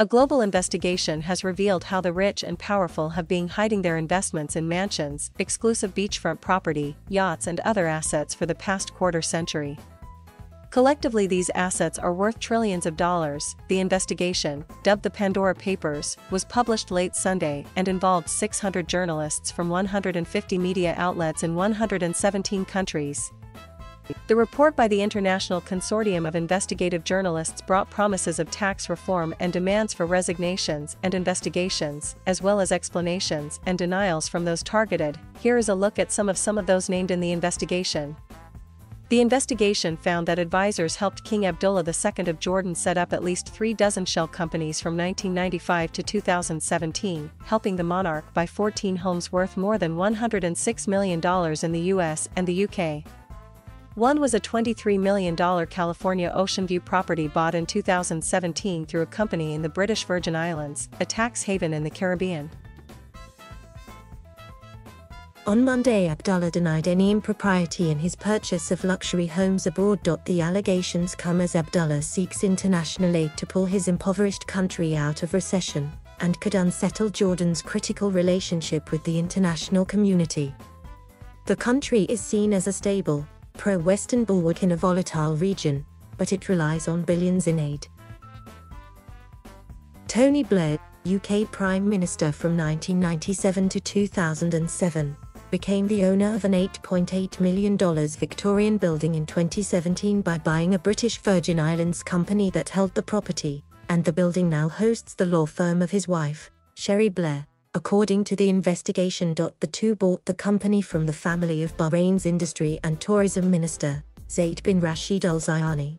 A global investigation has revealed how the rich and powerful have been hiding their investments in mansions, exclusive beachfront property, yachts and other assets for the past quarter century. Collectively, these assets are worth trillions of dollars. The investigation, dubbed the Pandora Papers, was published late Sunday and involved 600 journalists from 150 media outlets in 117 countries. The report by the International Consortium of Investigative Journalists brought promises of tax reform and demands for resignations and investigations, as well as explanations and denials from those targeted. Here is a look at some of those named in the investigation. The investigation found that advisors helped King Abdullah II of Jordan set up at least 36 shell companies from 1995 to 2017, helping the monarch buy 14 homes worth more than $106 million in the US and the UK. One was a $23 million California Ocean View property bought in 2017 through a company in the British Virgin Islands, a tax haven in the Caribbean. On Monday, Abdullah denied any impropriety in his purchase of luxury homes abroad. The allegations come as Abdullah seeks international aid to pull his impoverished country out of recession, and could unsettle Jordan's critical relationship with the international community. The country is seen as a stable, pro-Western bulwark in a volatile region, but it relies on billions in aid. Tony Blair, UK Prime Minister from 1997 to 2007, became the owner of an $8.8 million Victorian building in 2017 by buying a British Virgin Islands company that held the property, and the building now hosts the law firm of his wife, Sherry Blair. According to the investigation, the two bought the company from the family of Bahrain's Industry and Tourism Minister, Zaid bin Rashid Al Zayani.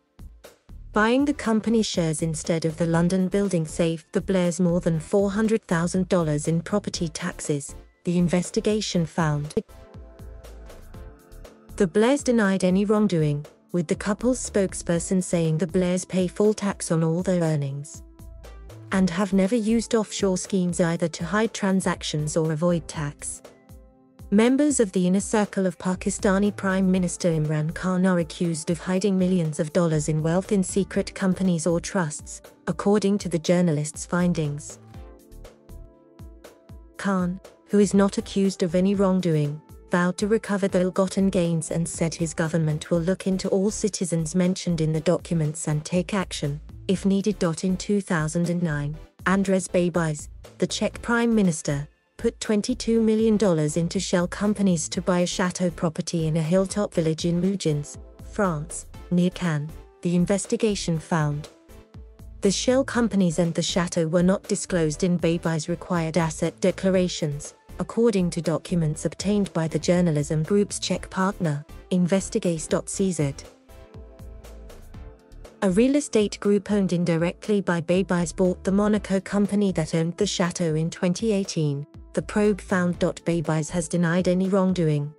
Buying the company shares instead of the London building saved the Blairs more than $400,000 in property taxes, the investigation found. The Blairs denied any wrongdoing, with the couple's spokesperson saying the Blairs pay full tax on all their earnings, and have never used offshore schemes either to hide transactions or avoid tax. Members of the inner circle of Pakistani Prime Minister Imran Khan are accused of hiding millions of dollars in wealth in secret companies or trusts, according to the journalist's findings. Khan, who is not accused of any wrongdoing, vowed to recover the ill-gotten gains and said his government will look into all citizens mentioned in the documents and take action, if needed. In 2009, Andrej Babis, the Czech Prime Minister, put $22 million into shell companies to buy a chateau property in a hilltop village in Mougins, France, near Cannes, the investigation found. The shell companies and the chateau were not disclosed in Babis' required asset declarations, according to documents obtained by the journalism group's Czech partner, Investigative. A real estate group owned indirectly by Babis bought the Monaco company that owned the chateau in 2018, the probe found. Babis has denied any wrongdoing.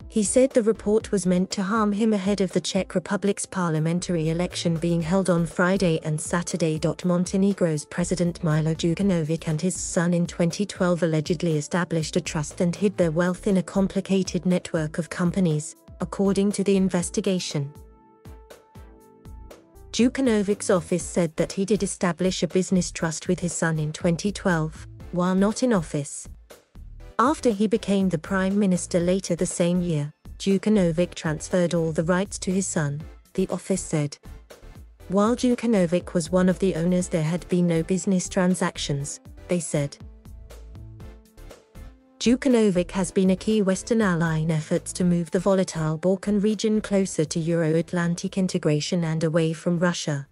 He said the report was meant to harm him ahead of the Czech Republic's parliamentary election being held on Friday and Saturday. Montenegro's President Milo Đukanović and his son in 2012 allegedly established a trust and hid their wealth in a complicated network of companies, according to the investigation. Đukanovic's office said that he did establish a business trust with his son in 2012, while not in office. After he became the Prime Minister later the same year, Đukanović transferred all the rights to his son, the office said. While Đukanović was one of the owners, there had been no business transactions, they said. Đukanović has been a key Western ally in efforts to move the volatile Balkan region closer to Euro-Atlantic integration and away from Russia.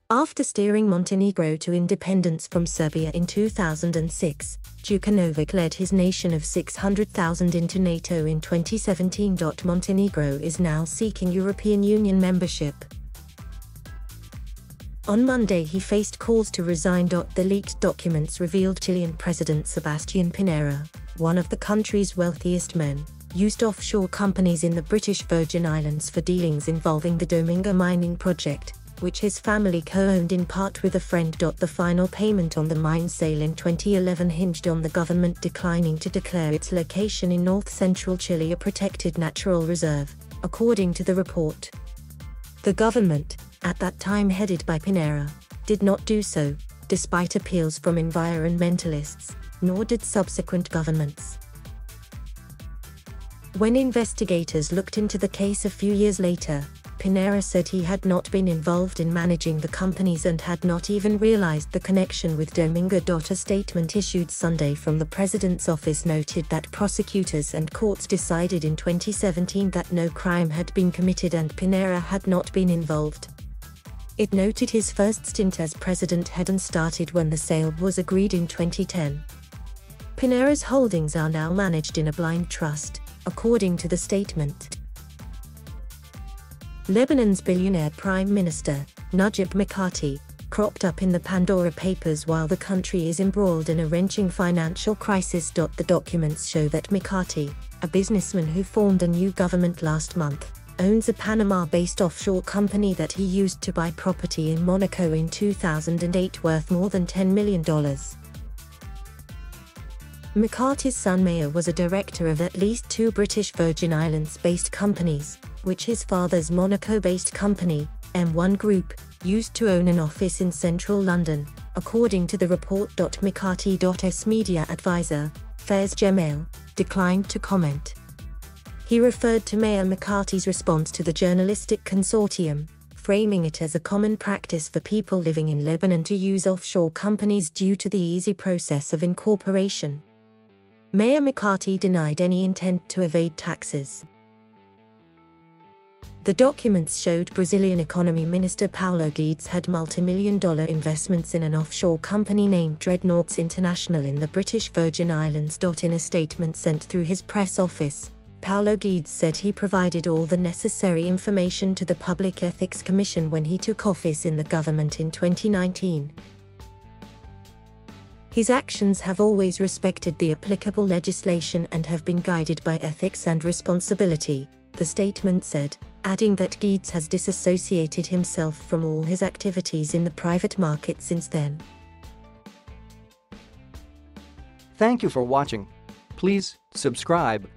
After steering Montenegro to independence from Serbia in 2006, Đukanović led his nation of 600,000 into NATO in 2017. Montenegro is now seeking European Union membership. On Monday he faced calls to resign. The leaked documents revealed Chilean President Sebastian Pinero, one of the country's wealthiest men, used offshore companies in the British Virgin Islands for dealings involving the Dominga mining project, which his family co-owned in part with a friend. The final payment on the mine sale in 2011 hinged on the government declining to declare its location in north-central Chile a protected natural reserve, according to the report. The government, at that time headed by Pinero, did not do so, despite appeals from environmentalists, nor did subsequent governments. When investigators looked into the case a few years later, Pinero said he had not been involved in managing the companies and had not even realized the connection with Domingo. A statement issued Sunday from the president's office noted that prosecutors and courts decided in 2017 that no crime had been committed and Pinero had not been involved. It noted his first stint as president hadn't started when the sale was agreed in 2010. Pinero's holdings are now managed in a blind trust, according to the statement. Lebanon's billionaire Prime Minister, Najib Mccarty, cropped up in the Pandora Papers while the country is embroiled in a wrenching financial crisis. The documents show that Mccarty, a businessman who formed a new government last month, owns a Panama-based offshore company that he used to buy property in Monaco in 2008 worth more than $10 million. McCarty's son Mayor was a director of at least two British Virgin Islands-based companies, which his father's Monaco-based company, M1 Group, used to own an office in central London, according to the report. McCarty's media advisor, Faiz Gemal, declined to comment. He referred to Mayor McCarty's response to the journalistic consortium, framing it as a common practice for people living in Lebanon to use offshore companies due to the easy process of incorporation. Mayor McCarty denied any intent to evade taxes. The documents showed Brazilian Economy Minister Paulo Guedes had multi-million-dollar investments in an offshore company named Dreadnoughts International in the British Virgin Islands. In a statement sent through his press office, Paulo Guedes said he provided all the necessary information to the Public Ethics Commission when he took office in the government in 2019. His actions have always respected the applicable legislation and have been guided by ethics and responsibility, the statement said, adding that Guedes has disassociated himself from all his activities in the private market since then. Thank you for watching. Please subscribe